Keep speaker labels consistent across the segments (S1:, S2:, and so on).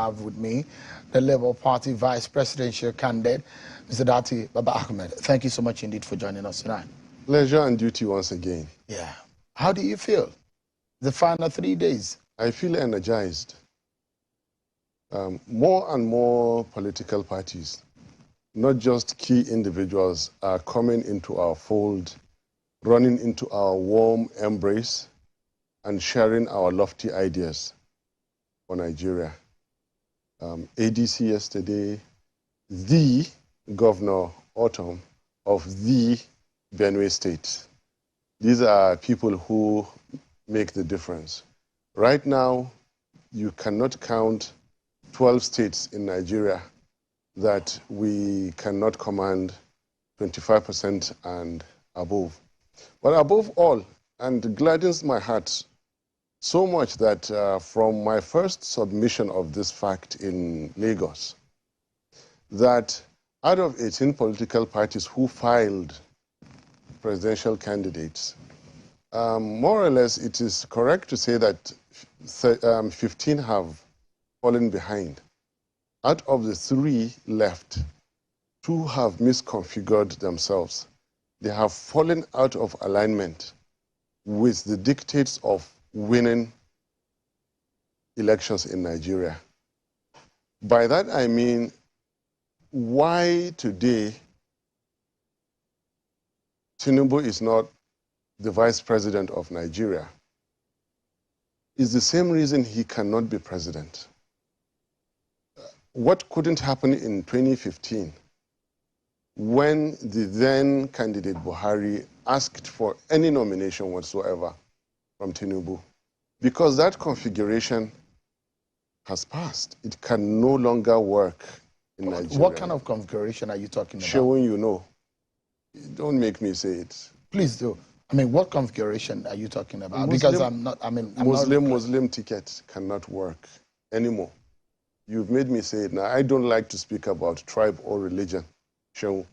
S1: have with me the Labour Party Vice Presidential candidate, Mr. Datti Baba Ahmed. Thank you so much indeed for joining us tonight.
S2: Pleasure and duty once again.
S1: Yeah. How do you feel? The final 3 days.
S2: I feel energized. More and more political parties, not just key individuals, are coming into our fold, running into our warm embrace, and sharing our lofty ideas for Nigeria. ADC yesterday, the Governor Autumn of the Benue State. These are people who make the difference. Right now, you cannot count 12 states in Nigeria that we cannot command 25% and above. But above all, and it gladdens my heart so much that from my first submission of this fact in Lagos, that out of 18 political parties who filed presidential candidates, more or less it is correct to say that 15 have fallen behind. Out of the 3 left, 2 have misconfigured themselves. They have fallen out of alignment with the dictates of winning elections in Nigeria. By that I mean, why today Tinubu is not the vice president of Nigeria is the same reason he cannot be president. What couldn't happen in 2015 when the then candidate Buhari asked for any nomination whatsoever from Tinubu? Because that configuration has passed. It can no longer work in Nigeria.
S1: What kind of configuration are you talking about?
S2: Showing you know. Don't make me say it.
S1: Please do. I mean, what configuration are you talking about? Because
S2: Muslim ticket cannot work anymore. You've made me say it now. I don't like to speak about tribe or religion. Show.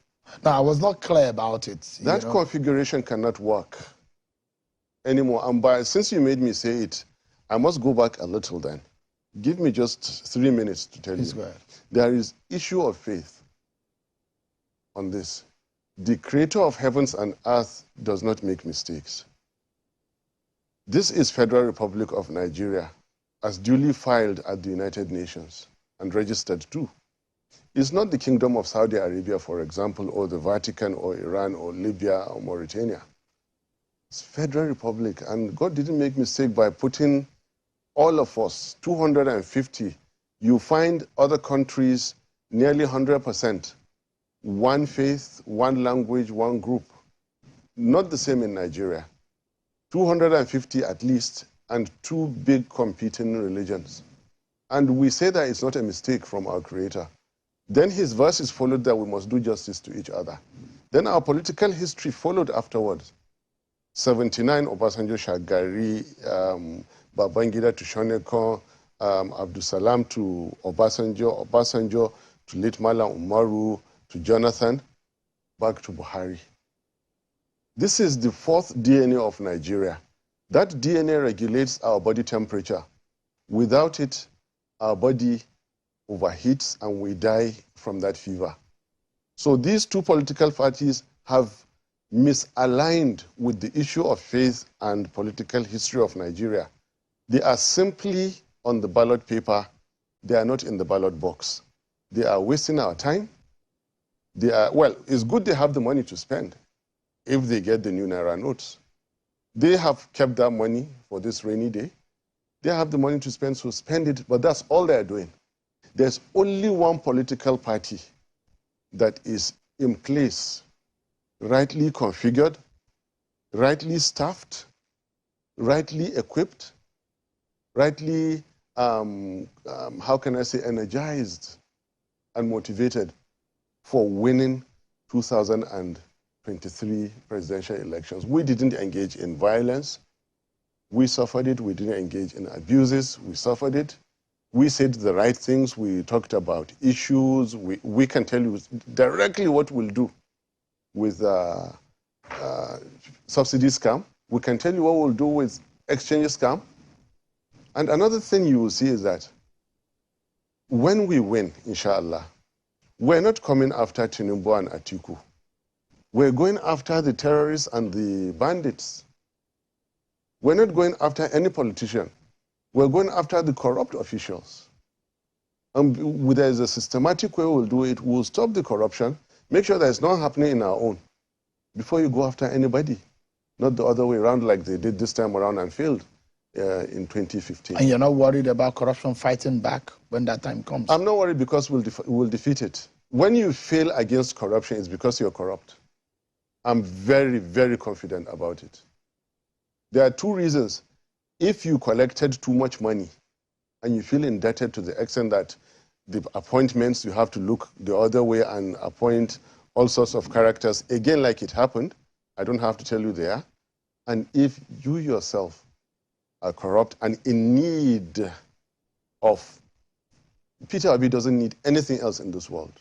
S1: No, I was not clear about it.
S2: That configuration cannot work anymore. And since you made me say it, I must go back a little then. Give me just 3 minutes to tell
S1: Please
S2: you.
S1: Go ahead.
S2: There is issue of faith on this. The creator of heavens and earth does not make mistakes. This is Federal Republic of Nigeria, as duly filed at the United Nations and registered too. It's not the Kingdom of Saudi Arabia, for example, or the Vatican, or Iran, or Libya, or Mauritania. It's Federal Republic, and God didn't make mistake by putting all of us, 250. You find other countries nearly 100%. One faith, one language, one group. Not the same in Nigeria. 250 at least, and 2 big competing religions. And we say that it's not a mistake from our Creator. Then his verses followed that we must do justice to each other. Then our political history followed afterwards. 79, Obasanjo Shagari, Babangida to Shoneko, Abdul Salam to Obasanjo, Obasanjo to late Malam Umaru, to Jonathan, back to Buhari. This is the 4th DNA of Nigeria. That DNA regulates our body temperature. Without it, our body overheats and we die from that fever. So these 2 political parties have misaligned with the issue of faith and political history of Nigeria. They are simply on the ballot paper. They are not in the ballot box. They are wasting our time. Well, it's good they have the money to spend if they get the new Naira notes. They have kept that money for this rainy day. They have the money to spend, so spend it, but that's all they're doing. There's only one political party that is in place, rightly configured, rightly staffed, rightly equipped, rightly, how can I say, energized and motivated for winning 2023 presidential elections. We didn't engage in violence. We suffered it. We didn't engage in abuses. We suffered it. We said the right things. We talked about issues. We can tell you directly what we'll do with subsidy scam. We can tell you what we'll do with exchange scam. And another thing you will see is that when we win, inshallah, we're not coming after Tinubu and Atiku. We're going after the terrorists and the bandits. We're not going after any politician. We're going after the corrupt officials. And there's a systematic way we'll do it. We'll stop the corruption, make sure that it's not happening in our own, before you go after anybody. Not the other way around like they did this time around and failed in 2015.
S1: And you're not worried about corruption fighting back when that time comes?
S2: I'm not worried because we'll defeat it. When you fail against corruption, it's because you're corrupt. I'm very, very confident about it. There are two reasons. If you collected too much money and you feel indebted to the extent that the appointments, you have to look the other way and appoint all sorts of characters, again, like it happened, I don't have to tell you there. And if you yourself are corrupt and in need of, Peter Obi doesn't need anything else in this world.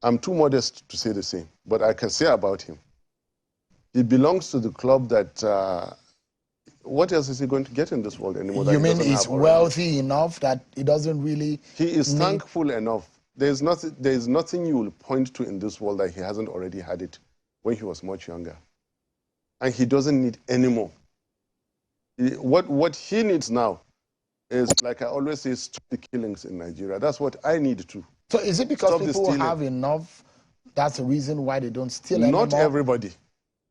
S2: I'm too modest to say the same, but I can say about him. He belongs to the club that, what else is he going to get in this world anymore?
S1: You mean he's wealthy enough that he doesn't really...
S2: He is thankful enough. There is nothing you will point to in this world that he hasn't already had it when he was much younger. And he doesn't need any more. What he needs now is, like I always say, stop the killings in Nigeria. That's what I need to.
S1: So is it because people have enough, that's the reason why they don't steal anymore?
S2: Not everybody.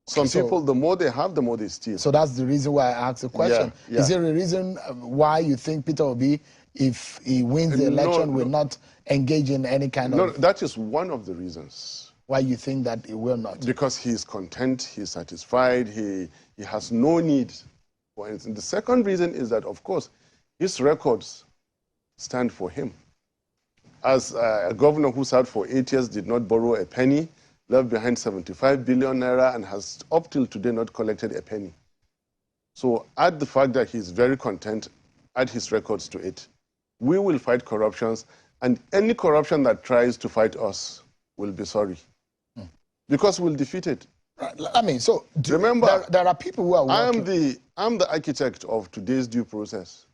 S2: Some people, the more they have, the more they steal.
S1: So that's the reason why I asked the question.
S2: Yeah.
S1: Is there a reason why you think Peter Obi, if he wins the election, will not engage in any kind of...
S2: No, that is one of the reasons.
S1: Why you think that he will not?
S2: Because he is content, he is satisfied, he has no need for anything. The second reason is that, of course, his records stand for him. As a governor who served for 8 years, did not borrow a penny, left behind 75 billion naira, and has up till today not collected a penny. So add the fact that he's very content, add his records to it. We will fight corruptions, and any corruption that tries to fight us will be sorry. Because we'll defeat it.
S1: I mean, so
S2: remember,
S1: there are people who are working.
S2: I'm the architect of today's due process.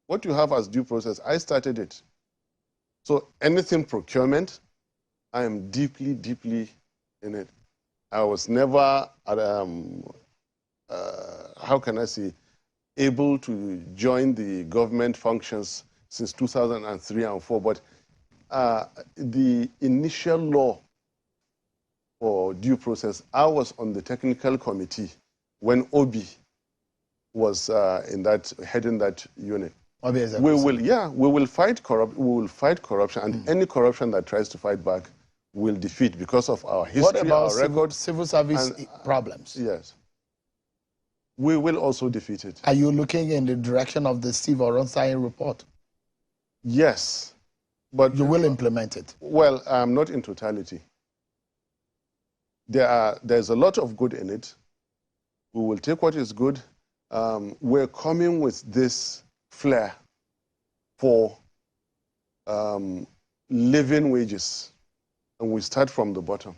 S2: What you have as due process, I started it. So anything procurement, I am deeply, deeply in it. I was never, how can I say, able to join the government functions since 2003 and 4, but the initial law for due process, I was on the technical committee when Obi was heading that unit. We will fight corruption, and any corruption that tries to fight back will defeat because of our history,
S1: what about
S2: our record,
S1: civil service problems?
S2: Yes, we will also defeat it.
S1: Are you looking in the direction of the Steve Oronsaye report?
S2: Yes, but
S1: you will implement it.
S2: Well, not in totality. There's a lot of good in it. We will take what is good. We're coming with this flair for living wages, and we start from the bottom.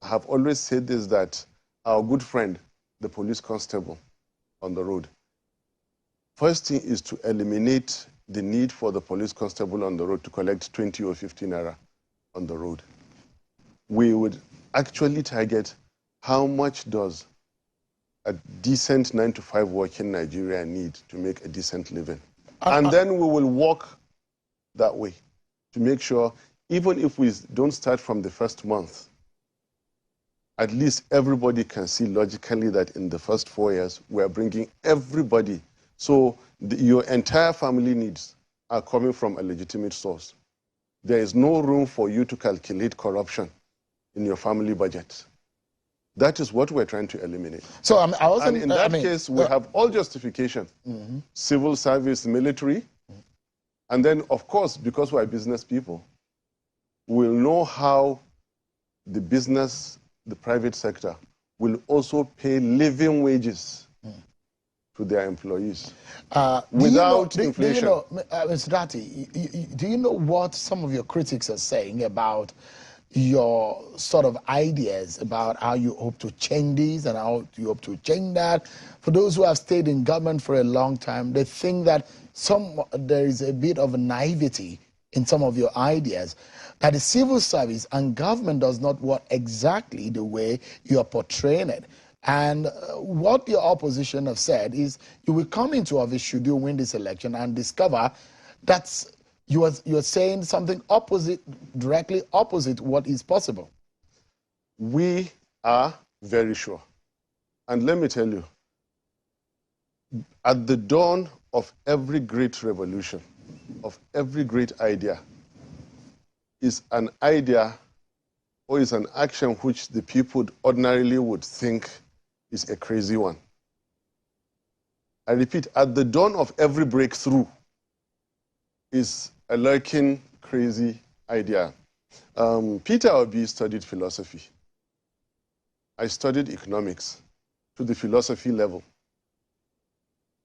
S2: I have always said this, that our good friend, the police constable on the road, first thing is to eliminate the need for the police constable on the road to collect 20 or 50 naira on the road. We would actually target how much does a decent 9-to-5 working Nigeria need to make a decent living. And then we will walk that way to make sure, even if we don't start from the first month, at least everybody can see logically that in the first 4 years, we are bringing everybody. So your entire family needs are coming from a legitimate source. There is no room for you to calculate corruption in your family budget. That is what we're trying to eliminate. So and in that case, we have all justification. Civil service, military. And then, of course, because we're business people, we'll know how the business, the private sector, will also pay living wages to their employees without inflation.
S1: Mr. Datti, do you know what some of your critics are saying about your sort of ideas about how you hope to change this and how you hope to change that. For those who have stayed in government for a long time, they think that there is a bit of naivety in some of your ideas, that the civil service and government does not work exactly the way you are portraying it. And what your opposition have said is you will come into office should you win this election and discover that's you are saying something opposite, directly opposite what is possible.
S2: We are very sure. And let me tell you, at the dawn of every great revolution, of every great idea, is an idea or is an action which the people ordinarily would think is a crazy one. I repeat, at the dawn of every breakthrough is a lurking, crazy idea. Peter Obi studied philosophy. I studied economics to the philosophy level.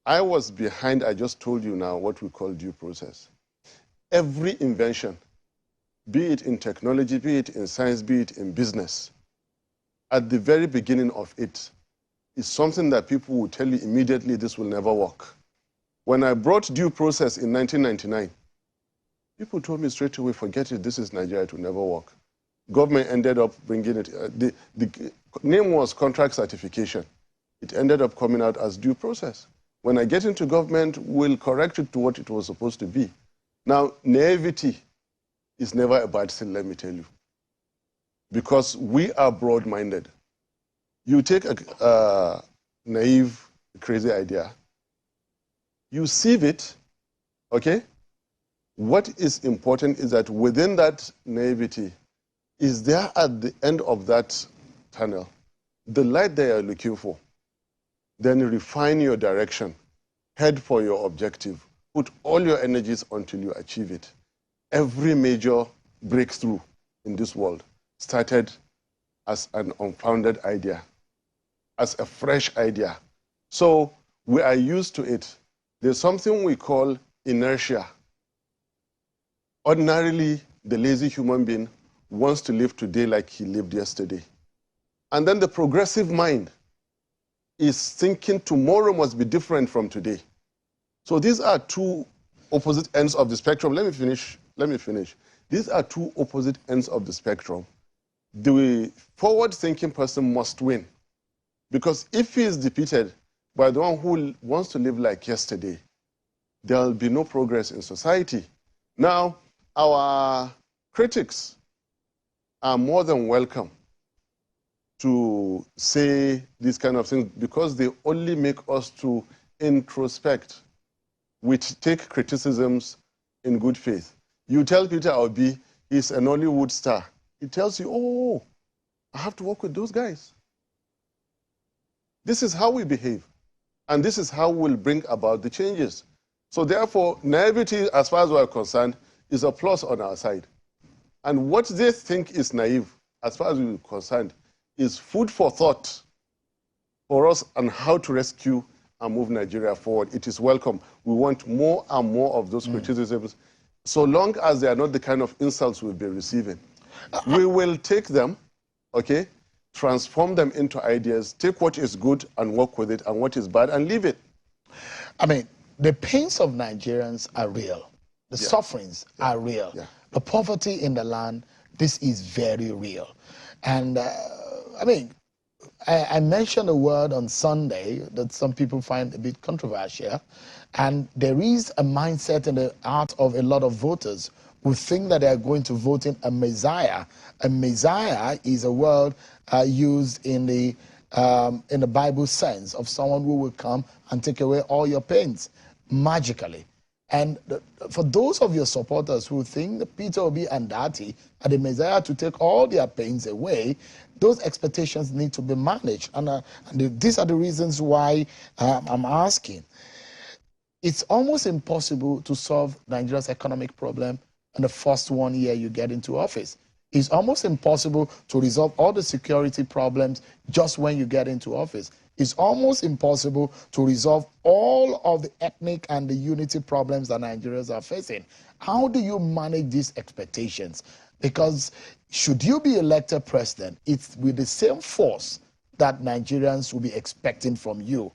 S2: I was behind, I just told you now, what we call due process. Every invention, be it in technology, be it in science, be it in business, at the very beginning of it is something that people will tell you immediately this will never work. When I brought due process in 1999, people told me straight away, forget it, this is Nigeria, it will never work. Government ended up bringing it, the name was contract certification. It ended up coming out as due process. When I get into government, we'll correct it to what it was supposed to be. Now, naivety is never a bad thing, let me tell you. Because we are broad-minded. You take a naive, crazy idea, you sieve it, okay? What is important is that within that naivety, is there at the end of that tunnel the light they are looking for? Then refine your direction, head for your objective, put all your energies until you achieve it. Every major breakthrough in this world started as an unfounded idea, as a fresh idea. So we are used to it. There's something we call inertia. Ordinarily, the lazy human being wants to live today like he lived yesterday. And then the progressive mind is thinking tomorrow must be different from today. So these are two opposite ends of the spectrum. Let me finish. These are two opposite ends of the spectrum. The forward-thinking person must win. Because if he is defeated by the one who wants to live like yesterday, there will be no progress in society. Now, our critics are more than welcome to say these kind of things because they only make us to introspect. We take criticisms in good faith. You tell Peter Obi he's an Hollywood star. He tells you, oh, I have to work with those guys. This is how we behave. And this is how we'll bring about the changes. So therefore, naivety, as far as we're concerned, is a plus on our side. And what they think is naive, as far as we're concerned, is food for thought for us on how to rescue and move Nigeria forward. It is welcome. We want more and more of those criticisms, so long as they are not the kind of insults we'll be receiving. We will take them, okay, transform them into ideas, take what is good and work with it, and what is bad and leave it.
S1: I mean, the pains of Nigerians are real. The sufferings are real. The poverty in the land, this is very real. And I mean, I mentioned a word on Sunday that some people find a bit controversial. And there is a mindset in the heart of a lot of voters who think that they are going to vote in a Messiah. A Messiah is a word used in the Bible sense of someone who will come and take away all your pains magically. And for those of your supporters who think that Peter Obi and Datti are the Messiah to take all their pains away, those expectations need to be managed. And these are the reasons why I'm asking. It's almost impossible to solve Nigeria's economic problem in the first 1 year you get into office. It's almost impossible to resolve all the security problems just when you get into office. It's almost impossible to resolve all of the ethnic and the unity problems that Nigerians are facing. How do you manage these expectations? Because should you be elected president, it's with the same force that Nigerians will be expecting from you.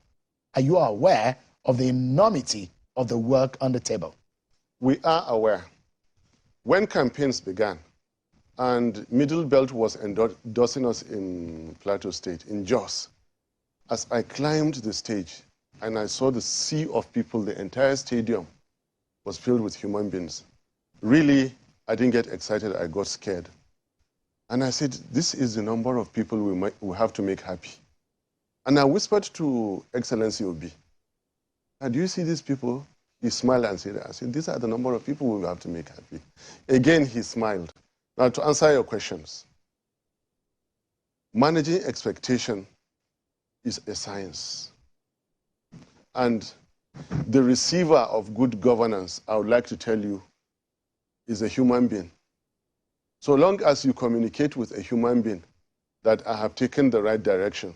S1: Are you aware of the enormity of the work on the table?
S2: We are aware. When campaigns began, and Middle Belt was endorsing us in Plateau State, in Jos, as I climbed the stage and I saw the sea of people, the entire stadium was filled with human beings. Really, I didn't get excited, I got scared. And I said, this is the number of people we have to make happy. And I whispered to Excellency Obi, do you see these people? He smiled and said, these are the number of people we have to make happy. Again, he smiled. Now, to answer your questions, managing expectation is a science. And the receiver of good governance, I would like to tell you, is a human being. So long as you communicate with a human being that I have taken the right direction,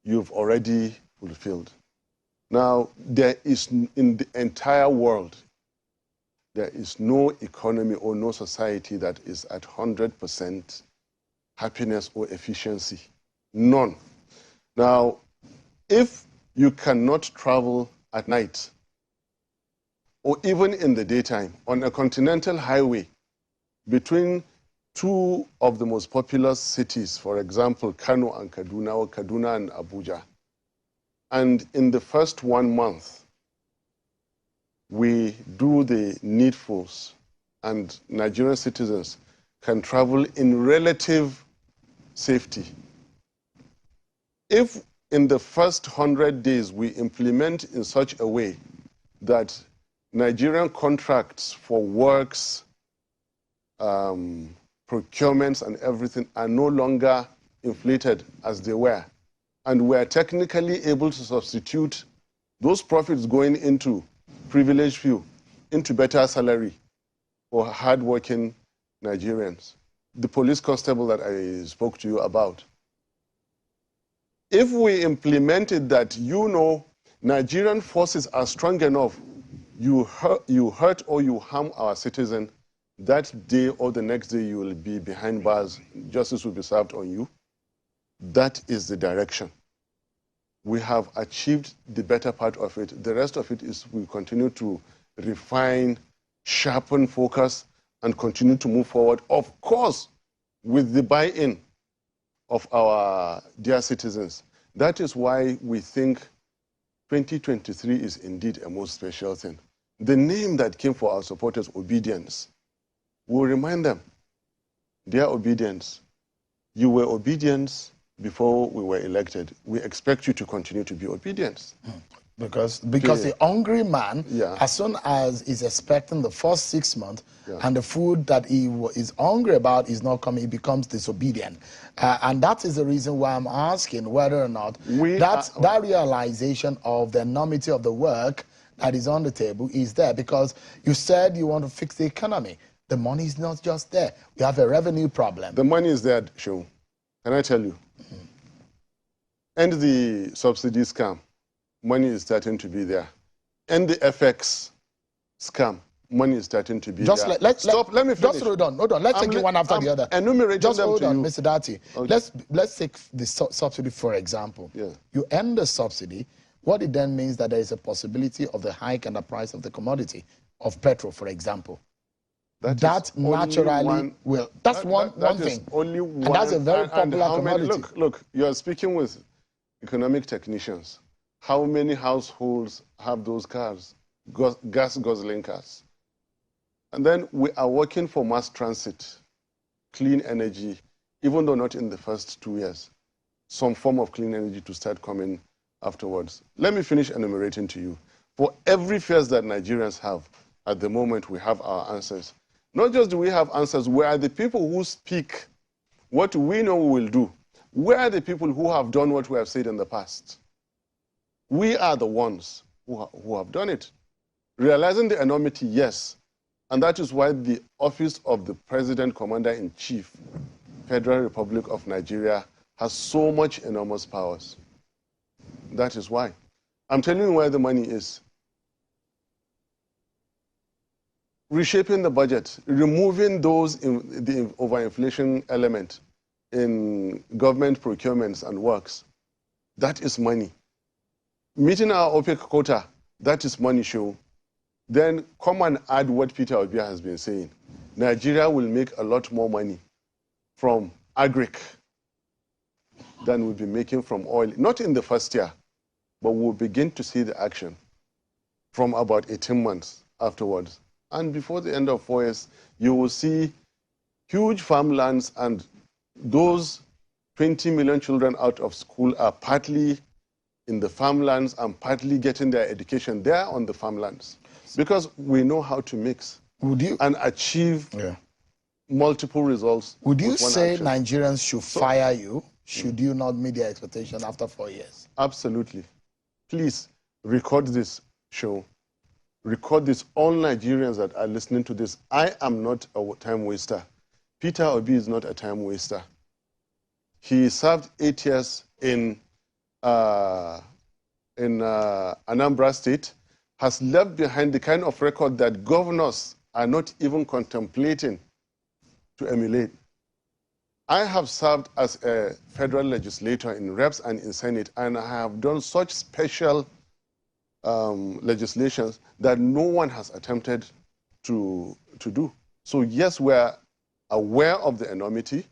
S2: you've already fulfilled. Now, there is, in the entire world, there is no economy or no society that is at 100% happiness or efficiency. None. Now, if you cannot travel at night or even in the daytime on a continental highway between two of the most populous cities, for example, Kano and Kaduna, or Kaduna and Abuja, and in the first 1 month, we do the needfuls and Nigerian citizens can travel in relative safety. If in the first 100 days we implement in such a way that Nigerian contracts for works, procurements and everything are no longer inflated as they were, and we are technically able to substitute those profits going into privileged few into better salary for hardworking Nigerians. The police constable that I spoke to you about. If we implemented that, Nigerian forces are strong enough, you hurt or you harm our citizen, that day or the next day you will be behind bars, justice will be served on you. That is the direction. We have achieved the better part of it. The rest of it is we continue to refine, sharpen focus, and continue to move forward, of course, with the buy-in of our dear citizens. That is why we think 2023 is indeed a most special thing. The name that came for our supporters, obedience, we'll remind them, dear obedience, you were obedience before we were elected. We expect you to continue to be obedient.
S1: Because the hungry man, as soon as he's expecting the first 6 months, and the food that he is hungry about is not coming, he becomes disobedient. And that is the reason why I'm asking whether or not that realization of the enormity of the work that is on the table is there. Because you said you want to fix the economy. The money is not just there. We have a revenue problem.
S2: The money is there, Seun. Can I tell you? End the subsidy scam. Money is starting to be there. End the FX scam. Money is starting to be there.
S1: Let me finish. Just hold on. Let's take it one after the other.
S2: Enumerating
S1: just
S2: them
S1: hold
S2: to
S1: on,
S2: you.
S1: Mr. Datti.
S2: Okay.
S1: Let's take the subsidy, for example.
S2: Yeah.
S1: You end the subsidy. What it then means that there is a possibility of the hike in the price of the commodity of petrol, for example. That naturally will. That's one thing.
S2: Only one,
S1: and that's a very popular commodity.
S2: Look, you are speaking with economic technicians. How many households have those cars, gas guzzling cars? And then we are working for mass transit, clean energy, even though not in the first 2 years, some form of clean energy to start coming afterwards. Let me finish enumerating to you. For every fears that Nigerians have, at the moment we have our answers. Not just do we have answers, we are the people who speak what we know we will do. We are the people who have done what we have said in the past. We are the ones who have done it. Realizing the enormity, yes. And that is why the office of the President Commander-in-Chief, Federal Republic of Nigeria, has so much enormous powers. That is why. I'm telling you where the money is. reshaping the budget, removing those the overinflation element in government procurements and works. That is money. Meeting our OPEC quota, that is money show. Then come and add what Peter Obi has been saying. Nigeria will make a lot more money from agric than we'll be making from oil. Not in the first year, but we'll begin to see the action from about 18 months afterwards. And before the end of 4 years, you will see huge farmlands, and those 20 million children out of school are partly in the farmlands and partly getting their education there on the farmlands. Because we know how to mix and achieve multiple results.
S1: Would you say action. Nigerians should fire you should you not meet their expectation after 4 years?
S2: Absolutely. Please record this show. Record this, all Nigerians that are listening to this. I am not a time waster. Peter Obi is not a time waster. He served 8 years in Anambra State, has left behind the kind of record that governors are not even contemplating to emulate. I have served as a federal legislator in Reps and in Senate, and I have done such special legislations that no one has attempted to do. So yes, we're aware of the enormity.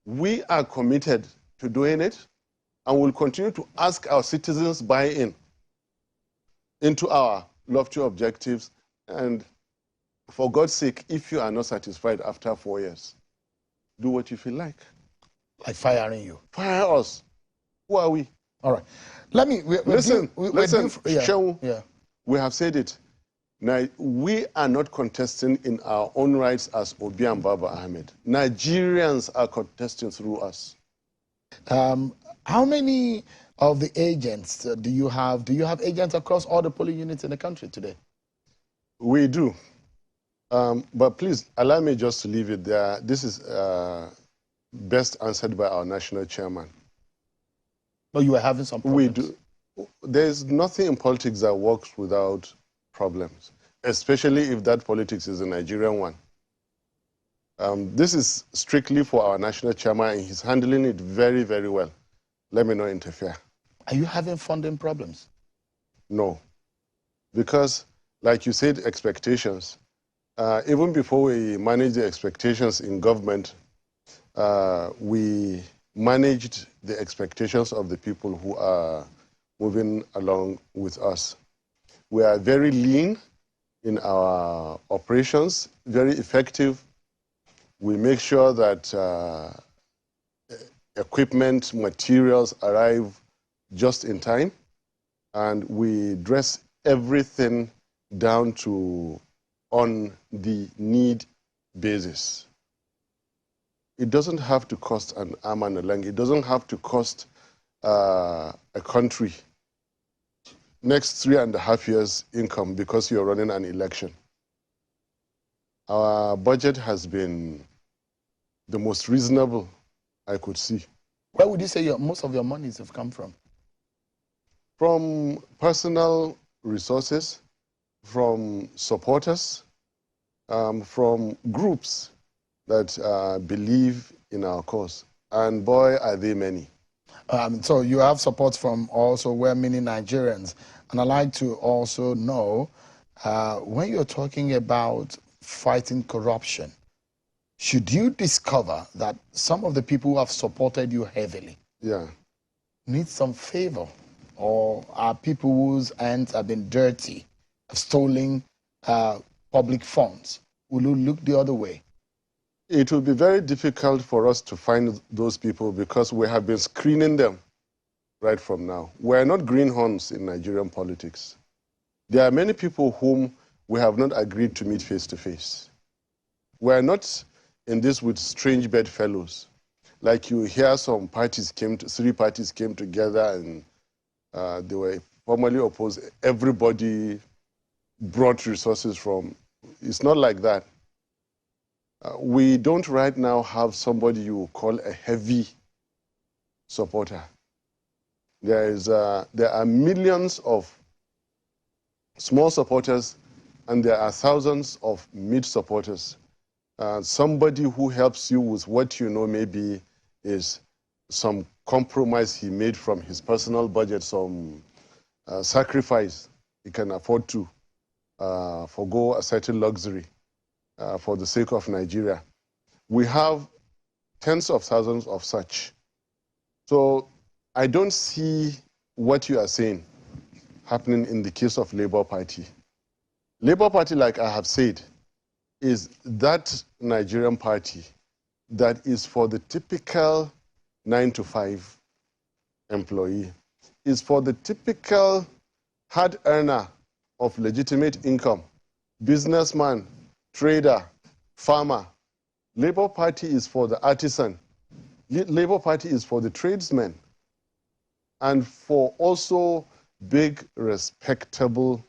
S2: We are committed to doing it, and we'll continue to ask our citizens buy-in into our lofty objectives. And for God's sake, if you are not satisfied after 4 years, do what you feel like.
S1: Like firing you.
S2: Fire us. Who are we?
S1: All right. Let me...
S2: Listen, Sean, we have said it. Now, we are not contesting in our own rights as Obi and Baba Ahmed. Nigerians are contesting through us.
S1: How many of the agents do you have? Do you have agents across all the polling units in the country today?
S2: We do. But please, allow me just to leave it there. This is best answered by our national chairman.
S1: But you are having some problems.
S2: We do. There's nothing in politics that works without problems, especially if that politics is a Nigerian one. This is strictly for our national chairman, and he's handling it very, very well. Let me not interfere.
S1: Are you having funding problems?
S2: No. Because, like you said, expectations. Even before we manage the expectations in government, we managed the expectations of the people who are moving along with us. We are very lean in our operations, very effective. We make sure that equipment, materials arrive just in time, and we dress everything down to on the need basis. It doesn't have to cost an arm and a leg. It doesn't have to cost a country next 3.5 years' income because you're running an election. Our budget has been the most reasonable I could see.
S1: Where would you say most of your monies have come from?
S2: From personal resources, from supporters, from groups that believe in our cause. And boy, are they many.
S1: So you have support from also well-meaning Nigerians. And I'd like to also know, when you're talking about fighting corruption, should you discover that some of the people who have supported you heavily need some favor, or are people whose hands have been dirty, have stolen public funds, will you look the other way?
S2: It will be very difficult for us to find those people because we have been screening them right from now. We are not greenhorns in Nigerian politics. There are many people whom we have not agreed to meet face to face. We are not in this with strange bedfellows. Like you hear some parties three parties came together and they were formally opposed. Everybody brought resources from. It's not like that. We don't right now have somebody you call a heavy supporter. There are millions of small supporters and there are thousands of Meet supporters. Somebody who helps you with what you know maybe is some compromise he made from his personal budget, some sacrifice he can afford to forgo a certain luxury for the sake of Nigeria. We have tens of thousands of such. So I don't see what you are saying happening in the case of Labour Party. Labour Party, like I have said, is that Nigerian party that is for the typical 9-to-5 employee, is for the typical hard earner of legitimate income, businessman, trader, farmer. Labour Party is for the artisan. Labour Party is for the tradesmen and for also big, respectable,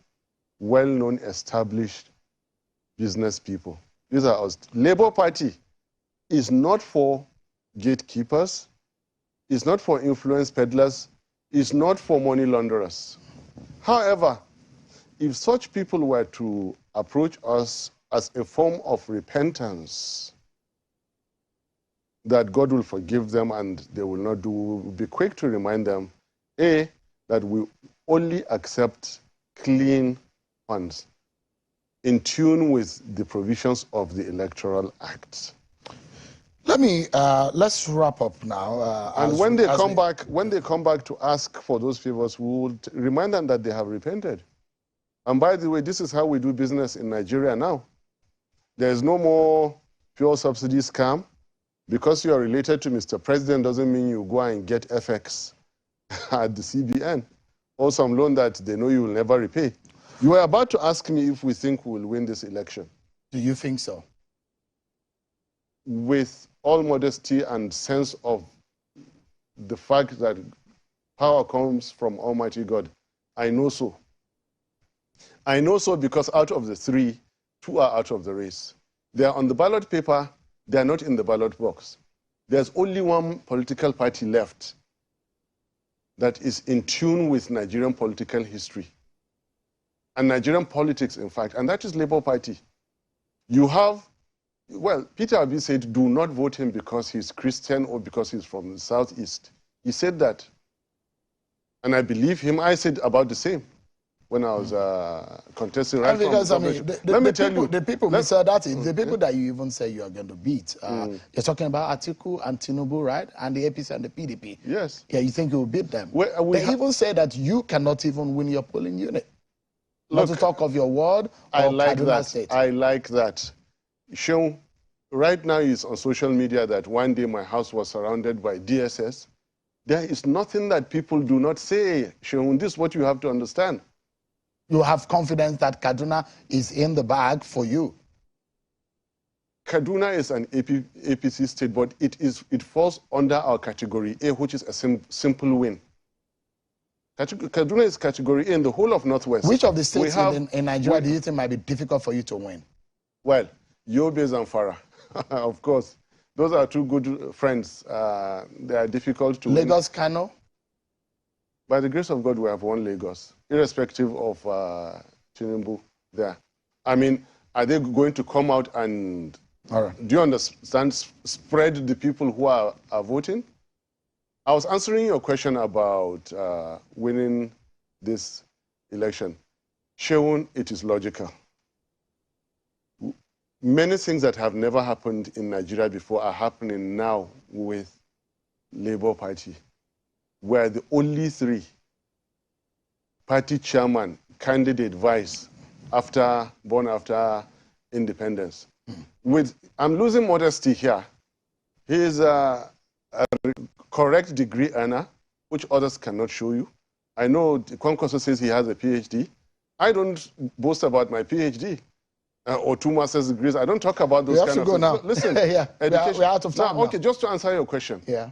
S2: well-known, established business people. These are us. Labour Party is not for gatekeepers, it's not for influence peddlers, it's not for money launderers. However, if such people were to approach us as a form of repentance, that God will forgive them and they will not do, we'll be quick to remind them, A, that we only accept clean funds in tune with the provisions of the Electoral Act.
S1: Let's wrap up now.
S2: And when they come back to ask for those favors, we will remind them that they have repented. And by the way, this is how we do business in Nigeria now. There is no more pure subsidy scam. Because you are related to Mr. President doesn't mean you go and get FX at the CBN or some loan that they know you will never repay. You were about to ask me if we think we will win this election.
S1: Do you think so?
S2: With all modesty and sense of the fact that power comes from Almighty God, I know so. I know so because out of the three, two are out of the race. They are on the ballot paper. They are not in the ballot box. There's only one political party left that is in tune with Nigerian political history and Nigerian politics, in fact, and that is Labour Party. You have, well, Peter Obi said, do not vote him because he's Christian or because he's from the Southeast. He said that. And I believe him. I said about the same when I was contesting right
S1: because,
S2: from
S1: let me tell you, the people, Mr. Datti, the people that you even say you are going to beat, you're talking about Atiku and Tinubu, right? And the APC and the PDP.
S2: Yes.
S1: Yeah, you think you will beat them. They even say that you cannot even win your polling unit. Look, not to talk of your ward or Kaduna State.
S2: I like that. Seun, right now is on social media that one day my house was surrounded by DSS. There is nothing that people do not say, Seun. This is what you have to understand.
S1: You have confidence that Kaduna is in the bag for you?
S2: Kaduna is an APC state, but it falls under our category A, which is a simple win. Kaduna is category A in the whole of Northwest.
S1: Which of the states in Nigeria do you think might be difficult for you to win?
S2: Well, Yobe and Farah, of course. Those are two good friends. They are difficult to win.
S1: Lagos, Kano?
S2: By the grace of God, we have won Lagos, irrespective of Tinubu there. I mean, are they going to come out and, do you understand, spread the people who are voting? I was answering your question about winning this election. Seun, it is logical. Many things that have never happened in Nigeria before are happening now with Labour Party. We're the only three party chairman, candidate, vice, born after independence. I'm losing modesty here. He's a correct degree earner, which others cannot show you. I know Kwankwaso says he has a PhD. I don't boast about my PhD or 2 master's degrees. I don't talk about those kind of things.
S1: We have to go now.
S2: Listen,
S1: yeah, we're out of time now.
S2: Okay, just to answer your question.
S1: Yeah.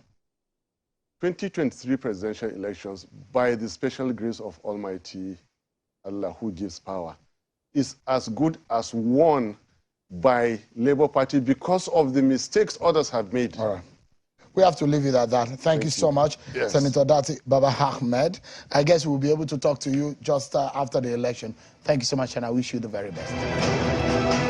S2: 2023 presidential elections, by the special grace of Almighty Allah who gives power, is as good as won by Labour Party because of the mistakes others have made.
S1: All right. we have to leave it at that. Thank you so much,
S2: yes.
S1: Senator Datti Baba Ahmed. I guess we'll be able to talk to you just after the election. Thank you so much, and I wish you the very best.